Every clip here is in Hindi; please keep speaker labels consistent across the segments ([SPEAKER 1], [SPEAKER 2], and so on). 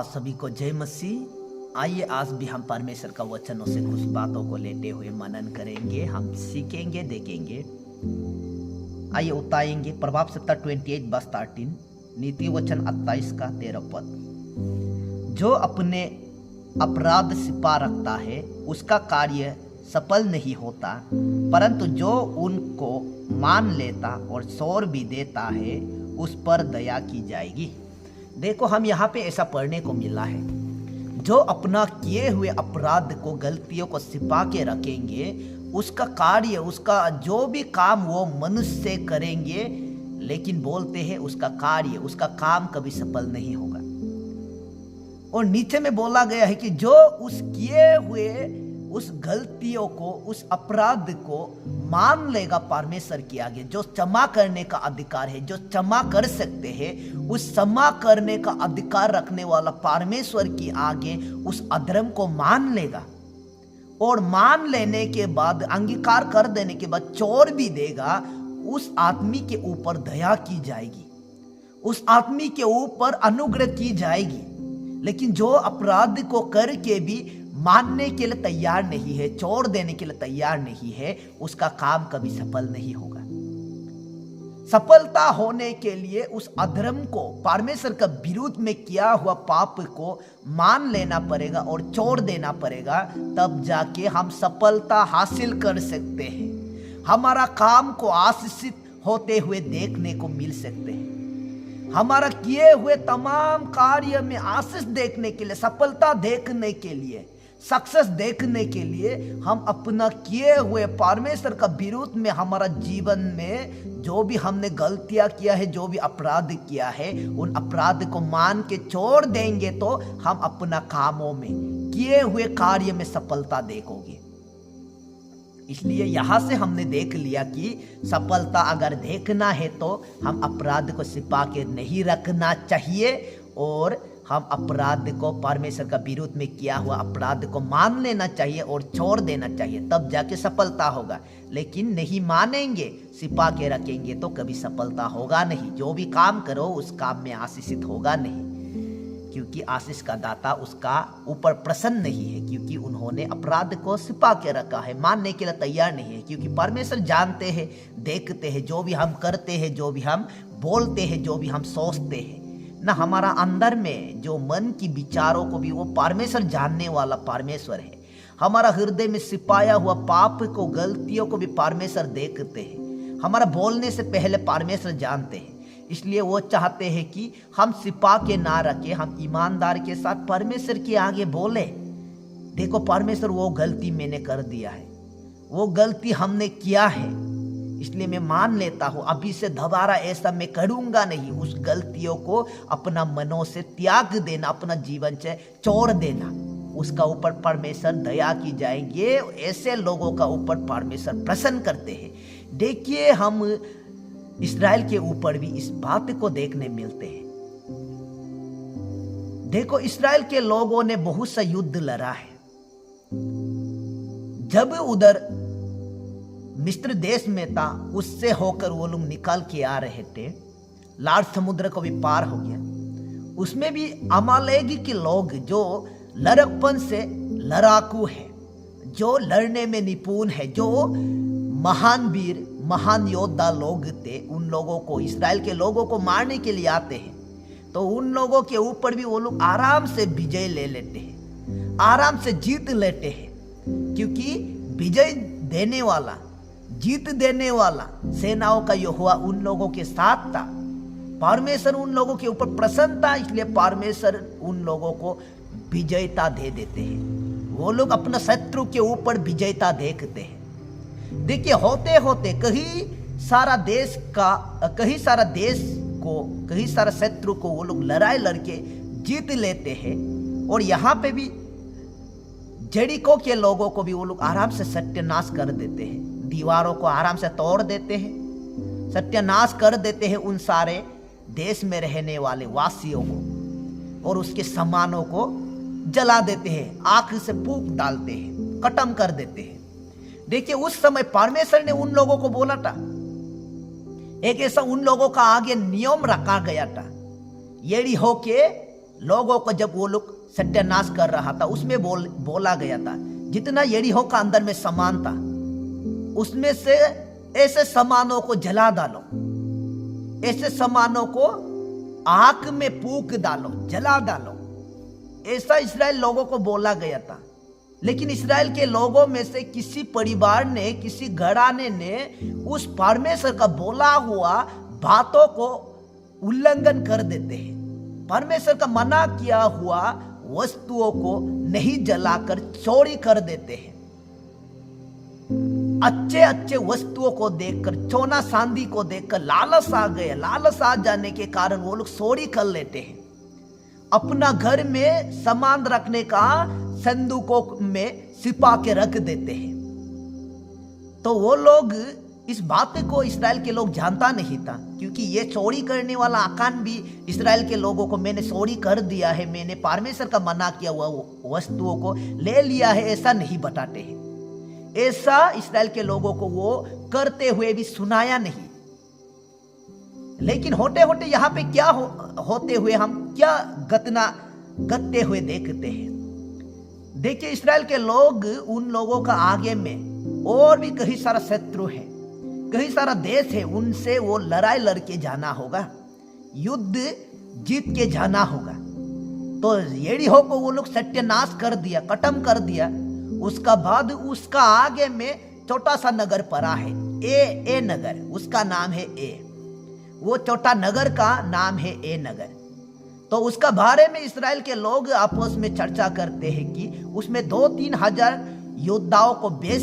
[SPEAKER 1] सभी को जय मसीह। आइए आज भी हम परमेश्वर का वचनों से कुछ बातों को लेते हुए मनन करेंगे, हम सीखेंगे, देखेंगे। आइए उतारेंगे प्रभाव सप्ताह 28:13, नीति वचन 28 का 13 पद। जो अपने अपराध छिपा रखता है उसका कार्य सफल नहीं होता, परंतु जो उनको मान लेता और सौर भी देता है उस पर दया की जाएगी। देखो, हम यहाँ पे ऐसा पढ़ने को मिला है, जो अपना किए हुए अपराध को, गलतियों को छिपा के रखेंगे, उसका कार्य, उसका जो भी काम वो मनुष्य करेंगे, लेकिन बोलते हैं उसका कार्य, उसका काम कभी सफल नहीं होगा। और नीचे में बोला गया है कि जो उस किए हुए उस गलतियों को, उस अपराध को मान लेगा परमेश्वर के आगे, जो क्षमा करने का अधिकार है, जो क्षमा कर सकते हैं, उस क्षमा करने का अधिकार रखने वाला परमेश्वर के आगे उस अधर्म को मान लेगा, और मान लेने के बाद, अंगीकार कर देने के बाद छोड़ भी देगा, उस आदमी के ऊपर दया की जाएगी, उस आदमी के ऊपर अनुग्रह की जाएगी। लेकिन जो अपराध को करके भी मानने के लिए तैयार नहीं है, छोड़ देने के लिए तैयार नहीं है, उसका काम कभी सफल नहीं होगा। सफलता होने के लिए उस अधर्म को, परमेश्वर का विरुद्ध में किया हुआ पाप को मान लेना पड़ेगा और छोड़ देना पड़ेगा, तब जाके हम सफलता हासिल कर सकते हैं। हमारा काम को आशीषित होते हुए देखने को मिल सकते हैं। हमारा किए हुए तमाम कार्य में आशीष देखने के लिए, सफलता देखने के लिए, सक्सेस देखने के लिए, हम अपना किए हुए परमेश्वर का विरुद्ध में, हमारा जीवन में जो भी हमने गलतियां किया है, जो भी अपराध किया है, उन अपराध को मान के छोड़ देंगे तो हम अपना कामों में, किए हुए कार्य में सफलता देखोगे। इसलिए यहां से हमने देख लिया कि सफलता अगर देखना है तो हम अपराध को छिपा के नहीं रखना चाहिए, और हम अपराध को, परमेश्वर का विरुद्ध में किया हुआ अपराध को मान लेना चाहिए और छोड़ देना चाहिए, तब जाके सफलता होगा। लेकिन नहीं मानेंगे, छिपा के रखेंगे तो कभी सफलता होगा नहीं। जो भी काम करो उस काम में आशीषित होगा नहीं, क्योंकि आशीष का दाता उसका ऊपर प्रसन्न नहीं है, क्योंकि उन्होंने अपराध को छिपा के रखा है, मानने के लिए तैयार नहीं है। क्योंकि परमेश्वर जानते हैं, देखते हैं, जो भी हम करते हैं, जो भी हम बोलते हैं, जो भी हम सोचते हैं ना, हमारा अंदर में जो मन की विचारों को भी वो परमेश्वर जानने वाला परमेश्वर है। हमारा हृदय में छिपाया हुआ पाप को, गलतियों को भी परमेश्वर देखते हैं। हमारा बोलने से पहले परमेश्वर जानते हैं। इसलिए वो चाहते हैं कि हम छिपा के ना रखें, हम ईमानदार के साथ परमेश्वर के आगे बोले, देखो परमेश्वर, वो गलती मैंने कर दिया है, वो गलती हमने किया है, इसलिए मैं मान लेता हूं, अभी से दोबारा ऐसा मैं करूंगा नहीं। उस गलतियों को अपना मनों से त्याग देना, अपना जीवन से छोड़ देना, उसका ऊपर परमेश्वर दया की जाएंगे। ऐसे लोगों का ऊपर परमेश्वर प्रसन्न करते हैं। देखिए, हम इस्राएल के ऊपर भी इस बात को देखने मिलते हैं। देखो, इस्राएल के लोगों ने बहुत सा युद्ध लड़ा है। जब उधर मिस्र देश में था, उससे होकर वो लोग निकाल के आ रहे थे, लाल समुद्र को भी पार हो गया। उसमें भी अमालेकी के लोग, जो लड़कपन से लड़ाकू है, जो लड़ने में निपुण है, जो महान वीर, महान योद्धा लोग थे, उन लोगों को, इस्राएल के लोगों को मारने के लिए आते हैं, तो उन लोगों के ऊपर भी वो लोग आराम से विजय ले लेते हैं, आराम से जीत लेते हैं। क्योंकि विजय देने वाला, जीत देने वाला सेनाओं का यहोवा उन लोगों के साथ था। परमेश्वर उन लोगों के ऊपर प्रसन्न था, इसलिए परमेश्वर उन लोगों को विजयता दे देते हैं। वो लोग अपना शत्रु के ऊपर विजयता देखते हैं। देखिए, होते होते कहीं सारा देश शत्रु को वो लोग लड़ाई लड़के जीत लेते हैं। और यहाँ पे भी जेरिको के लोगों को भी वो लोग आराम से सत्यानाश कर देते हैं, दीवारों को आराम से तोड़ देते हैं, सत्यानाश कर देते हैं उन सारे देश में रहने वाले वासियों को, और उसके सामानों को जला देते हैं, आग से फूंक डालते हैं, खत्म कर देते हैं। देखिए, उस समय परमेश्वर ने उन लोगों को बोला था, एक ऐसा उन लोगों का आगे नियम रखा गया था, यरीहो के लोगों को जब वो लोग सत्यानाश कर रहा था, उसमें बोला गया था जितना यरीहो का अंदर में सामान था उसमें से ऐसे सामानों को जला डालो, ऐसे सामानों को आग में फूंक डालो, जला डालो, ऐसा इस्राएल लोगों को बोला गया था। लेकिन इस्राएल के लोगों में से किसी परिवार ने, किसी घराने ने उस परमेश्वर का बोला हुआ बातों को उल्लंघन कर देते हैं। परमेश्वर का मना किया हुआ वस्तुओं को नहीं जलाकर चोरी कर देते हैं। अच्छे अच्छे वस्तुओं को देखकर, सोना चांदी को देखकर लालच आ गए, लालच आ जाने के कारण वो लोग चोरी कर लेते हैं। अपना घर में सामान रखने का संदूकों में छिपा के रख देते हैं। तो वो लोग इस बात को इस्राएल के लोग जानता नहीं था, क्योंकि ये चोरी करने वाला आकान भी इस्राएल के लोगों को मैंने चोरी कर दिया है, मैंने परमेश्वर का मना किया हुआ वस्तुओं को ले लिया है, ऐसा नहीं बताते हैं। ऐसा इस्राएल के लोगों को वो करते हुए भी सुनाया नहीं। लेकिन होते होते यहाँ पे क्या होते हुए हम क्या घटना घटते हुए देखते हैं। देखिए, इस्राएल के लोग, उन लोगों का आगे में और भी कई सारा शत्रु है, कई सारा देश है, उनसे वो लड़ाई लड़के जाना होगा, युद्ध जीत के जाना होगा। तो यरीहो को वो लोग सत्यानाश कर दिया, खत्म कर दिया। उसका बाद उसका आगे में छोटा सा नगर पड़ा है, ए नगर, उसका नाम है ए। वो छोटा नगर का नाम है ए नगर। तो उसका बारे में इस्राएल के लोग आपस में चर्चा करते हैं कि उसमें 2-3 हजार योद्धाओं को बेच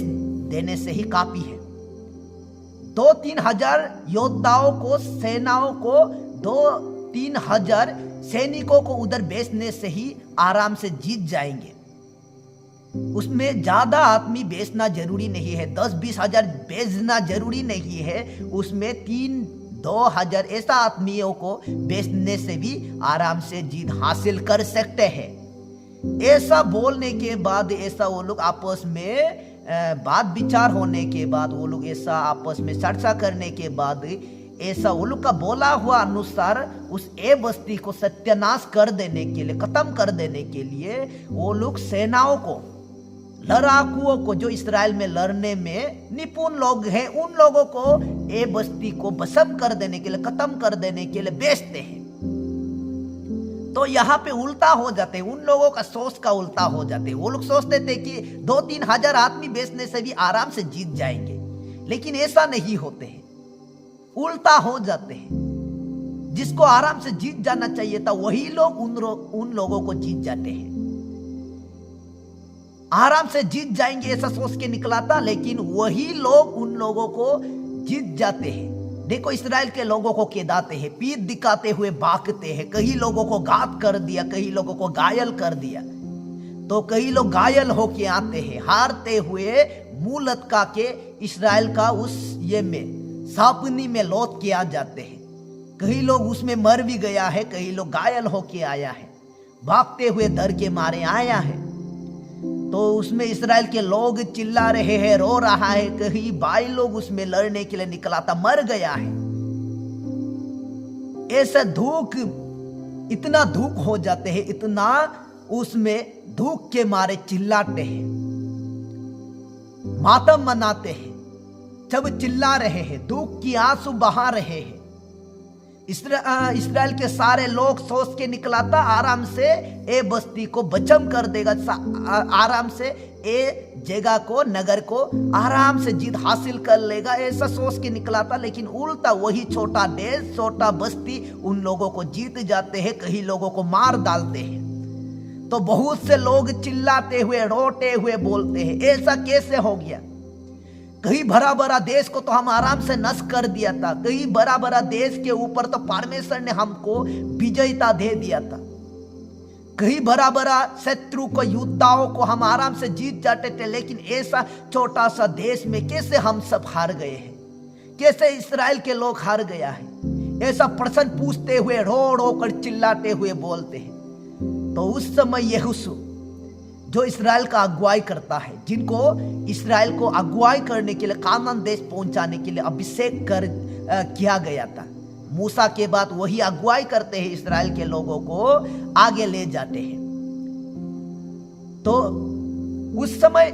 [SPEAKER 1] देने से ही काफी है। 2-3 हजार योद्धाओं को, सेनाओं को, 2-3 हजार सैनिकों को उधर बेचने से ही आराम से जीत जाएंगे। उसमें ज्यादा आदमी बेचना जरूरी नहीं है, 10-20 हजार बेचना जरूरी नहीं है। उसमें 3-2 हजार ऐसा आदमियों को बेचने से भी आराम से जीत हासिल कर सकते हैं। ऐसा बोलने के बाद, ऐसा वो लोग आपस में बात विचार होने के बाद, वो लोग ऐसा आपस में चर्चा करने के बाद, ऐसा वो लोग का बोला हुआ अनुसार उस ए बस्ती को सत्यानाश कर देने के लिए, खत्म कर देने के लिए, वो लोग सेनाओं को, लड़ाकुओं को, जो इस्राएल में लड़ने में निपुण लोग हैं, उन लोगों को ए बस्ती को भस्म कर देने के लिए, खत्म कर देने के लिए बेचते हैं। तो यहाँ पे उल्टा हो जाते हैं, उन लोगों का सोच का उल्टा हो जाते हैं। वो लोग सोचते थे कि 2-3 हजार आदमी बेचने से भी आराम से जीत जाएंगे, लेकिन ऐसा नहीं होते हैं, उल्टा हो जाते हैं। जिसको आराम से जीत जाना चाहिए था, वही लोग उन लोगों को जीत जाते हैं। आराम से जीत जाएंगे ऐसा सोच के निकला था, लेकिन वही लोग उन लोगों को जीत जाते हैं। देखो, इस्राएल के लोगों को केदाते हैं, पीठ दिखाते हुए भागते हैं, कई लोगों को घात कर दिया, कई लोगों को घायल कर दिया। तो कई लोग घायल होके आते हैं, हारते हुए मुंह लटका के इस्राएल का उस ये में सापनी में लौट के आ जाते हैं। कई लोग उसमें मर भी गया है, कई लोग घायल होके आया है, भागते हुए डर के मारे आया है। तो उसमें इस्राएल के लोग चिल्ला रहे हैं, रो रहा है, कहीं भाई लोग उसमें लड़ने के लिए निकला था, मर गया है। ऐसा दुख, इतना दुख हो जाते हैं, इतना उसमें दुख के मारे चिल्लाते हैं, मातम मनाते हैं, जब चिल्ला रहे हैं, दुख की आंसू बहा रहे हैं। इस्राएल के सारे लोग सोच के निकला था आराम से ए बस्ती को भस्म कर देगा, आराम से ए जगह को, नगर को आराम से जीत हासिल कर लेगा, ऐसा सोच के निकला था। लेकिन उल्टा वही छोटा देश, छोटा बस्ती उन लोगों को जीत जाते हैं, कई लोगों को मार डालते हैं। तो बहुत से लोग चिल्लाते हुए, रोते हुए बोलते हैं, ऐसा कैसे हो गया? कई बड़ा बड़ा देश को तो हम आराम से नष्ट कर दिया था, कई बड़ा बड़ा देश के ऊपर तो परमेश्वर ने हमको विजयता दे दिया था, कई बड़ा बड़ा शत्रु को, योद्धाओं को हम आराम से जीत जाते थे। लेकिन ऐसा छोटा सा देश में कैसे हम सब हार गए हैं? कैसे इस्राएल के लोग हार गया है? ऐसा प्रश्न पूछते हुए, रो रो कर चिल्लाते हुए बोलते हैं। तो उस समय यहोशू, जो इस्राएल का अगुवाई करता है, जिनको इस्राएल को अगुवाई करने के लिए, कानान देश पहुंचाने के लिए अभिषेक किया गया था, मूसा के बाद वही अगुवाई करते हैं, इस्राएल के लोगों को आगे ले जाते हैं। तो उस समय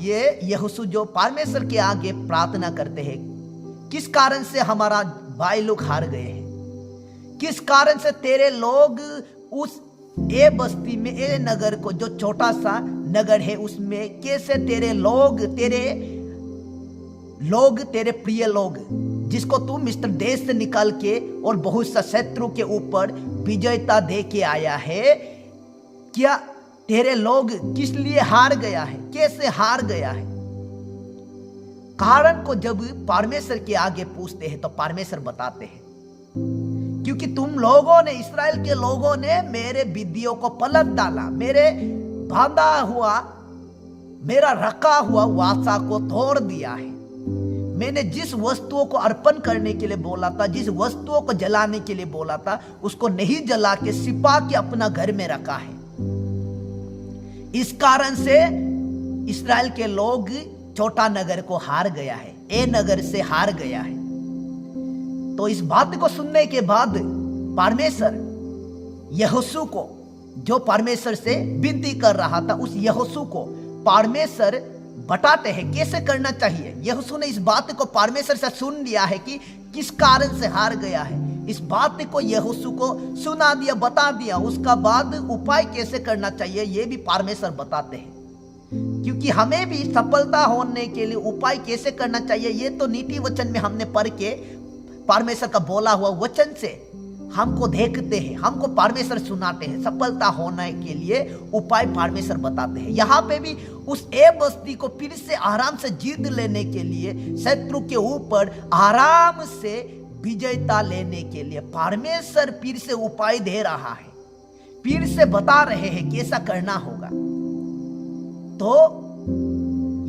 [SPEAKER 1] ये यहोशू जो परमेश्वर के आगे प्रार्थना करते हैं, किस कारण से हमारा भाई लोग हार गए हैं, किस कारण से तेरे लोग उस ए बस्ती में, ए नगर को, जो छोटा सा नगर है, उसमें कैसे तेरे लोग तेरे प्रिय लोग, जिसको तू मिस्र देश से निकाल के और बहुत सा शत्रु के ऊपर विजयता दे के आया है, क्या तेरे लोग किस लिए हार गया है, कैसे हार गया है? कारण को जब परमेश्वर के आगे पूछते हैं तो परमेश्वर बताते हैं, क्योंकि तुम लोगों ने, इस्राएल के लोगों ने मेरे विधियों को पलट डाला, मेरे बांधा हुआ, मेरा रखा हुआ वाचा को तोड़ दिया है। मैंने जिस वस्तुओं को अर्पण करने के लिए बोला था, जिस वस्तुओं को जलाने के लिए बोला था, उसको नहीं जला के छिपा के अपना घर में रखा है। इस कारण से इस्राएल के लोग छोटा नगर को हार गया है, ए नगर से हार गया है। तो इस बात को सुनने के बाद परमेश्वर यहोशू को, जो परमेश्वर से विनती कर रहा था, उस यहोशू को परमेश्वर बताते हैं कैसे करना चाहिए। यहोशू ने इस बात को परमेश्वर से सुन लिया है कि किस कारण से हार गया है। इस बात को यहोशू को सुना दिया, बता दिया। उसका बाद उपाय कैसे करना चाहिए ये भी परमेश्वर बताते हैं, क्योंकि हमें भी सफलता होने के लिए उपाय कैसे करना चाहिए ये तो नीति वचन में हमने पढ़ के परमेश्वर का बोला हुआ वचन से हमको देखते हैं, हमको परमेश्वर सुनाते हैं। सफलता होने के लिए उपाय परमेश्वर बताते हैं। यहाँ पे भी उस ए बस्ती को फिर से आराम से जीत लेने के लिए, शत्रु के ऊपर आराम से विजयता लेने के लिए परमेश्वर फिर से उपाय दे रहा है, फिर से बता रहे हैं कैसा करना होगा। तो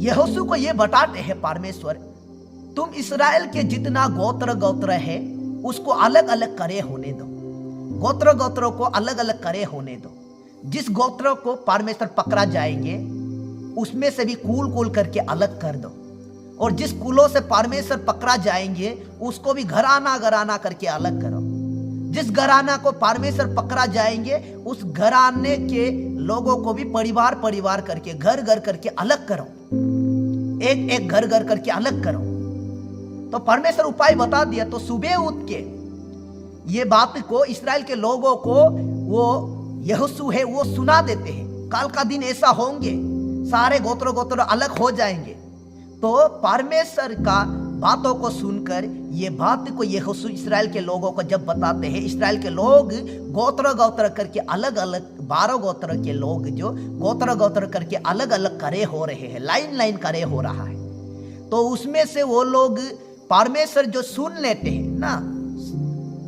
[SPEAKER 1] यहोशू को ये बताते हैं परमेश्वर, तुम इस्राएल के जितना गोत्र है उसको अलग अलग करे होने दो, गोत्रों को अलग अलग करे होने दो। जिस गोत्रों को परमेश्वर पकड़ा जाएंगे उसमें से भी कुल करके अलग कर दो, और जिस कुलों से परमेश्वर पकड़ा जाएंगे उसको भी घराना करके अलग करो। जिस घराना को परमेश्वर पकड़ा जाएंगे उस घराने के लोगों को भी परिवार करके, घर करके अलग करो, एक घर करके अलग करो। तो परमेश्वर उपाय बता दिया। तो सुबह उठ के ये बात को इस्राएल के लोगों को वो यहोशू है वो सुना देते हैं, कल का दिन ऐसा होंगे, सारे गोत्र अलग हो जाएंगे। तो परमेश्वर का बातों को सुनकर ये बात को यहोशू इस्राएल के लोगों को जब बताते हैं, इस्राएल के लोग गोत्र करके अलग अलग 12 गोत्र के लोग जो गोत्र करके अलग अलग करे हो रहे हैं, लाइन करे हो रहा है। तो उसमें से वो लोग परमेश्वर जो सुन लेते हैं ना,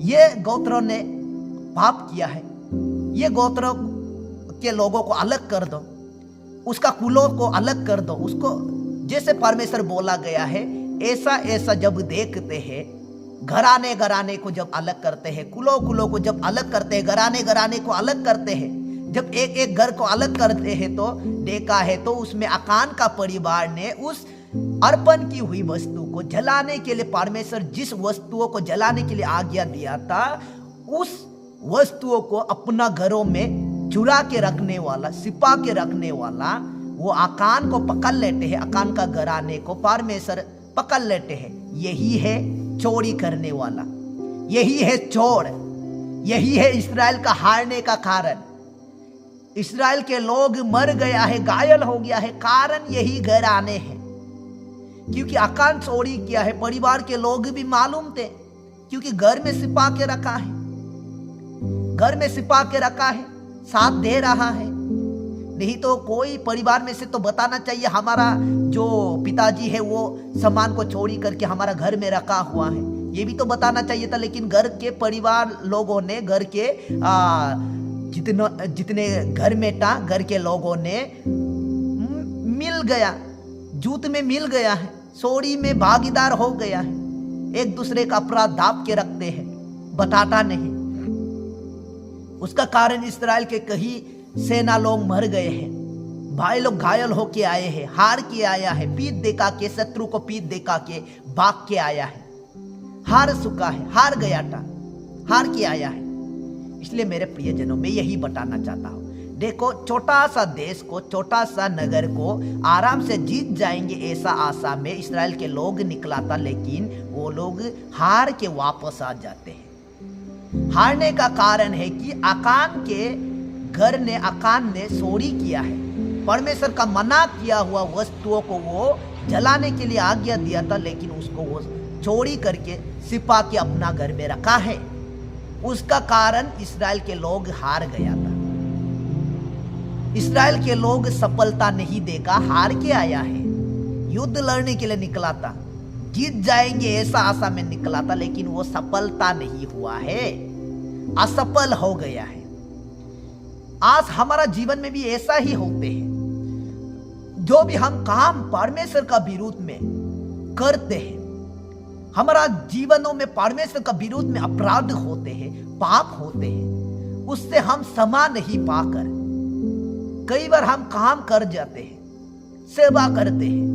[SPEAKER 1] ये गोत्रों ने पाप किया है, ये गोत्रों के लोगों को अलग कर दो, उसका कुलों को अलग कर दो, उसको जैसे परमेश्वर बोला गया है ऐसा जब देखते हैं, घराने को जब अलग करते हैं, कुलों को जब अलग करते हैं, घराने को अलग करते हैं, जब एक घर को अलग करते हैं तो देखा है तो उसमें आकान का परिवार ने उस अर्पण की हुई वस्तु को जलाने के लिए, परमेश्वर जिस वस्तुओं को जलाने के लिए आज्ञा दिया था, उस वस्तुओं को अपना घरों में चुरा के रखने वाला, छिपा के रखने वाला वो आकान को पकड़ लेते हैं, आकान का घराने को परमेश्वर पकड़ लेते हैं। यही है चोरी करने वाला, यही है चोर, यही है इस्राएल का हारने का कारण। इस्राएल के लोग मर गया है, घायल हो गया है, कारण यही घराने हैं, क्योंकि आकान चोरी किया है। परिवार के लोग भी मालूम थे, क्योंकि घर में छिपा के रखा है, घर में छिपा के रखा है, साथ दे रहा है। नहीं तो कोई परिवार में से तो बताना चाहिए हमारा जो पिताजी है वो सामान को चोरी करके हमारा घर में रखा हुआ है, ये भी तो बताना चाहिए था। लेकिन घर के परिवार लोगों ने, घर के जितने घर में था, घर के लोगों ने मिल गया, जूत में मिल गया है, चोरी में भागीदार हो गया है, एक दूसरे का अपराध दाब के रखते हैं, बताता नहीं। उसका कारण इस्राएल के कई सेना लोग मर गए हैं, भाई लोग घायल होके आए हैं, हार के आया है, पीठ देखा के, शत्रु को पीठ देखा के भाग के आया है, हार चुका है, हार गया था, हार के आया है। इसलिए मेरे प्रियजनों, मैं यही बताना चाहता हूँ, देखो छोटा सा देश को, छोटा सा नगर को आराम से जीत जाएंगे ऐसा आशा में इस्राएल के लोग निकला था, लेकिन वो लोग हार के वापस आ जाते हैं। हारने का कारण है कि अकान ने चोरी किया है। परमेश्वर का मना किया हुआ वस्तुओं को वो जलाने के लिए आज्ञा दिया था, लेकिन उसको वो चोरी करके छिपा के अपना घर में रखा है। उसका कारण इस्राएल के लोग हार गया था। इस्राएल के लोग सफलता नहीं देगा, हार के आया है। युद्ध लड़ने के लिए निकला था, जीत जाएंगे ऐसा आशा में निकला था, लेकिन वो सफलता नहीं हुआ है, असफल हो गया है। आज हमारा जीवन में भी ऐसा ही होते हैं। जो भी हम काम परमेश्वर का विरोध में करते हैं, हमारा जीवनों में परमेश्वर का विरोध में अपराध होते हैं, पाप होते हैं, उससे हम क्षमा नहीं पाकर कई बार हम काम कर जाते हैं, सेवा करते हैं,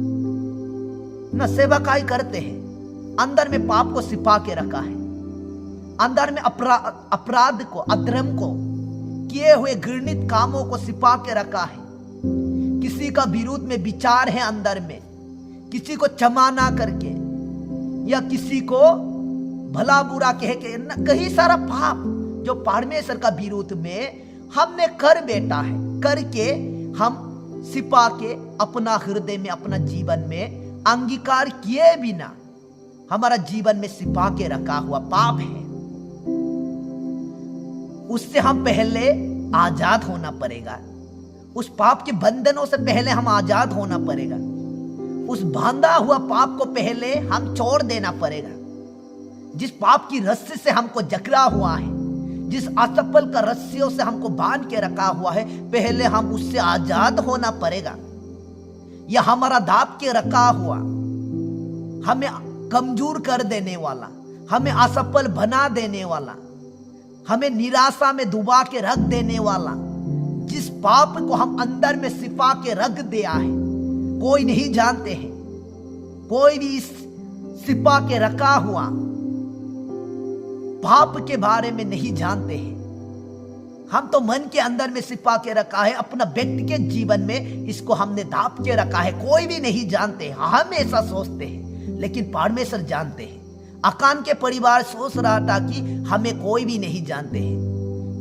[SPEAKER 1] न सेवाकाई करते हैं, अंदर में पाप को छिपा के रखा है, अंदर में अपराध को, अधर्म को, किए हुए घृणित कामों को छिपा के रखा है। किसी का विरोध में विचार है अंदर में, किसी को क्षमा ना करके या किसी को भला बुरा कह के, कई सारा पाप जो परमेश्वर का विरोध में हमने कर बैठा है, करके हम छिपा के अपना हृदय में, अपना जीवन में अंगीकार किए बिना हमारा जीवन में छिपा के रखा हुआ पाप है। उससे हम पहले आजाद होना पड़ेगा। उस पाप के बंधनों से पहले हम आजाद होना पड़ेगा। उस बांधा हुआ पाप को पहले हम छोड़ देना पड़ेगा। जिस पाप की रस्सी से हमको जकड़ा हुआ है, जिस असफल का रस्सियों से हमको बांध के रखा हुआ है, पहले हम उससे आजाद होना पड़ेगा। यह हमारा दाब के रखा हुआ, हमें कमजोर कर देने वाला, हमें असफल बना देने वाला, हमें निराशा में डुबा के रख देने वाला, जिस पाप को हम अंदर में छिपा के रख दिया है, कोई नहीं जानते हैं। कोई भी इस छिपा के रखा हुआ पाप के बारे में नहीं जानते हैं। हम तो मन के अंदर में छिपा के रखा है, अपना व्यक्तिगत जीवन में इसको हमने दाप के रखा है, कोई भी नहीं जानते। हम ऐसा सोचते हैं, लेकिन परमेश्वर जानते हैं। अकान के परिवार सोच रहा था कि हमें कोई भी नहीं जानते हैं,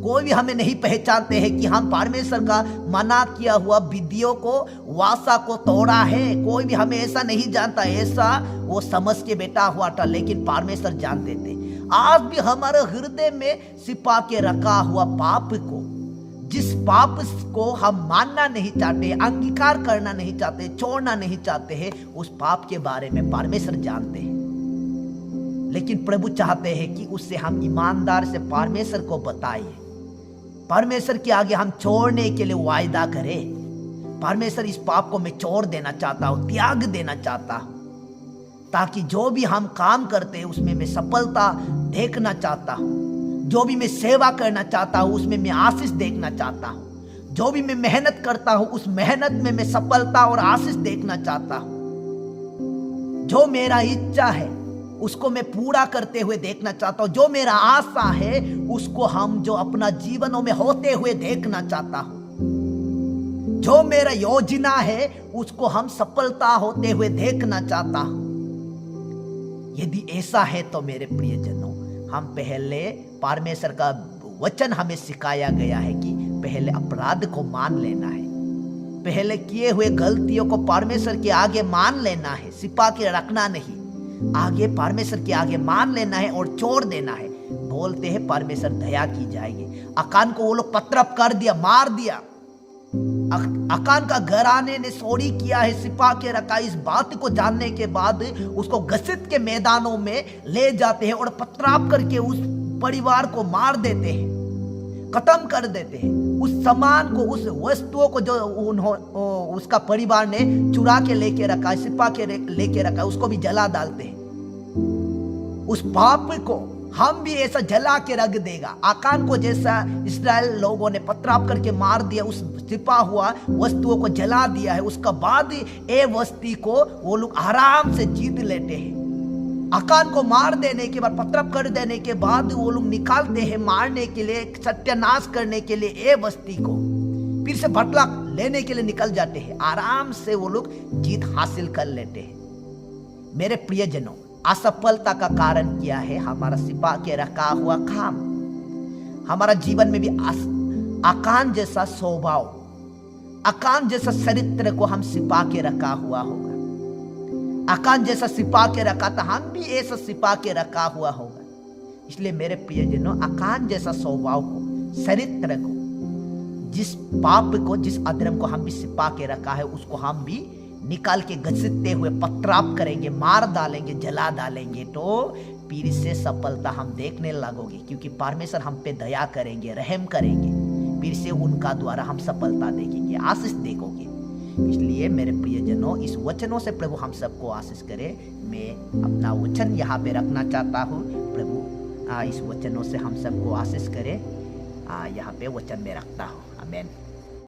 [SPEAKER 1] कोई भी हमें नहीं पहचानते हैं कि हम परमेश्वर का मना किया हुआ विधियों को, वासा को तोड़ा है। कोई भी हमें ऐसा नहीं जानता, ऐसा वो समझ के बैठा हुआ था, लेकिन परमेश्वर जानते थे। आज भी हमारे हृदय में छिपा के रखा हुआ पाप को, जिस पाप को हम मानना नहीं चाहते, अंगीकार करना नहीं चाहते, छोड़ना नहीं चाहते हैं, उस पाप के बारे में परमेश्वर जानते हैं। लेकिन प्रभु चाहते हैं कि उससे हम ईमानदार से परमेश्वर को बताइए, परमेश्वर के आगे हम छोड़ने के लिए वायदा करें। परमेश्वर, इस पाप को मैं छोड़ देना चाहता हूँ, त्याग देना चाहता हूँ, ताकि जो भी हम काम करते हैं उसमें मैं सफलता देखना चाहता हूँ। जो भी मैं सेवा करना चाहता हूँ उसमें मैं आशीष देखना चाहता हूँ। जो भी मैं मेहनत करता हूँ उस मेहनत में मैं सफलता और आशीष देखना चाहता हूँ। जो मेरा इच्छा है उसको मैं पूरा करते हुए देखना चाहता हूँ। जो मेरा आशा है उसको हम जो अपना जीवनों में होते हुए देखना चाहता हूँ। जो मेरा योजना है उसको हम सफलता होते हुए देखना चाहता हूँ। यदि ऐसा है तो मेरे प्रियजनों, हम पहले, परमेश्वर का वचन हमें सिखाया गया है कि पहले अपराध को मान लेना है, पहले किए हुए गलतियों को परमेश्वर के आगे मान लेना है, छिपा के रखना नहीं, आगे परमेश्वर के आगे मान लेना है और छोड़ देना है। बोलते हैं परमेश्वर दया की जाएगी। अकान को वो लोग पत्रप कर दिया, मार दिया। अकान का घराने ने चोरी किया है, छिपा के रखा। इस बात को जानने के बाद उसको गसित के मैदानों में ले जाते हैं और पथराव करके उस परिवार को मार देते हैं, खत्म कर देते हैं। उस सामान को, उस वस्तुओं को जो उसका परिवार ने चुरा के लेके रखा, छिपा के लेके रखा, उसको भी जला डालते हैं। उस पाप को हम भी ऐसा जला के रख देगा। आकान को जैसा इस्राएल लोगों ने पथराव करके मार दिया, उस छिपा हुआ वस्तुओं को जला दिया है, उसका बाद ए वस्ती को वो लोग आराम से जीत लेते हैं। अकान को मार देने के बाद, पत्थर कर देने के बाद वो लोग निकालते हैं मारने के लिए, सत्यानाश करने के लिए ए बस्ती को, फिर से बदला लेने के लिए निकल जाते हैं। आराम से वो लोग जीत हासिल कर लेते हैं। मेरे प्रियजनों, असफलता का कारण क्या है? हमारा छिपा के रखा हुआ काम। हमारा जीवन में भी अकान जैसा स्वभाव, अकान जैसा चरित्र को हम छिपा के रखा हुआ होगा। अकान जैसा छिपा के रखा था, हम भी ऐसा छिपा के रखा हुआ होगा। इसलिए मेरे प्रियजनों, अकान जैसा स्वभाव को, चरित्र को, जिस पाप को, जिस अधर्म को हम भी छिपा के रखा है, उसको हम भी निकाल के घसीटते हुए पथराव करेंगे, मार डालेंगे, जला डालेंगे, तो फिर से सफलता हम देखने लगोगे। क्योंकि परमेश्वर हम पे दया करेंगे, रहम करेंगे, फिर से उनका द्वारा हम सफलता देखेंगे, आशीष देखोगे। इसलिए मेरे प्रियजनों, इस वचनों से प्रभु हम सबको आशीष करे। मैं अपना वचन यहाँ पे रखना चाहता हूँ। प्रभु इस वचनों से हम सबको आशीष करे। यहाँ पे वचन में रखता हूँ। आमीन।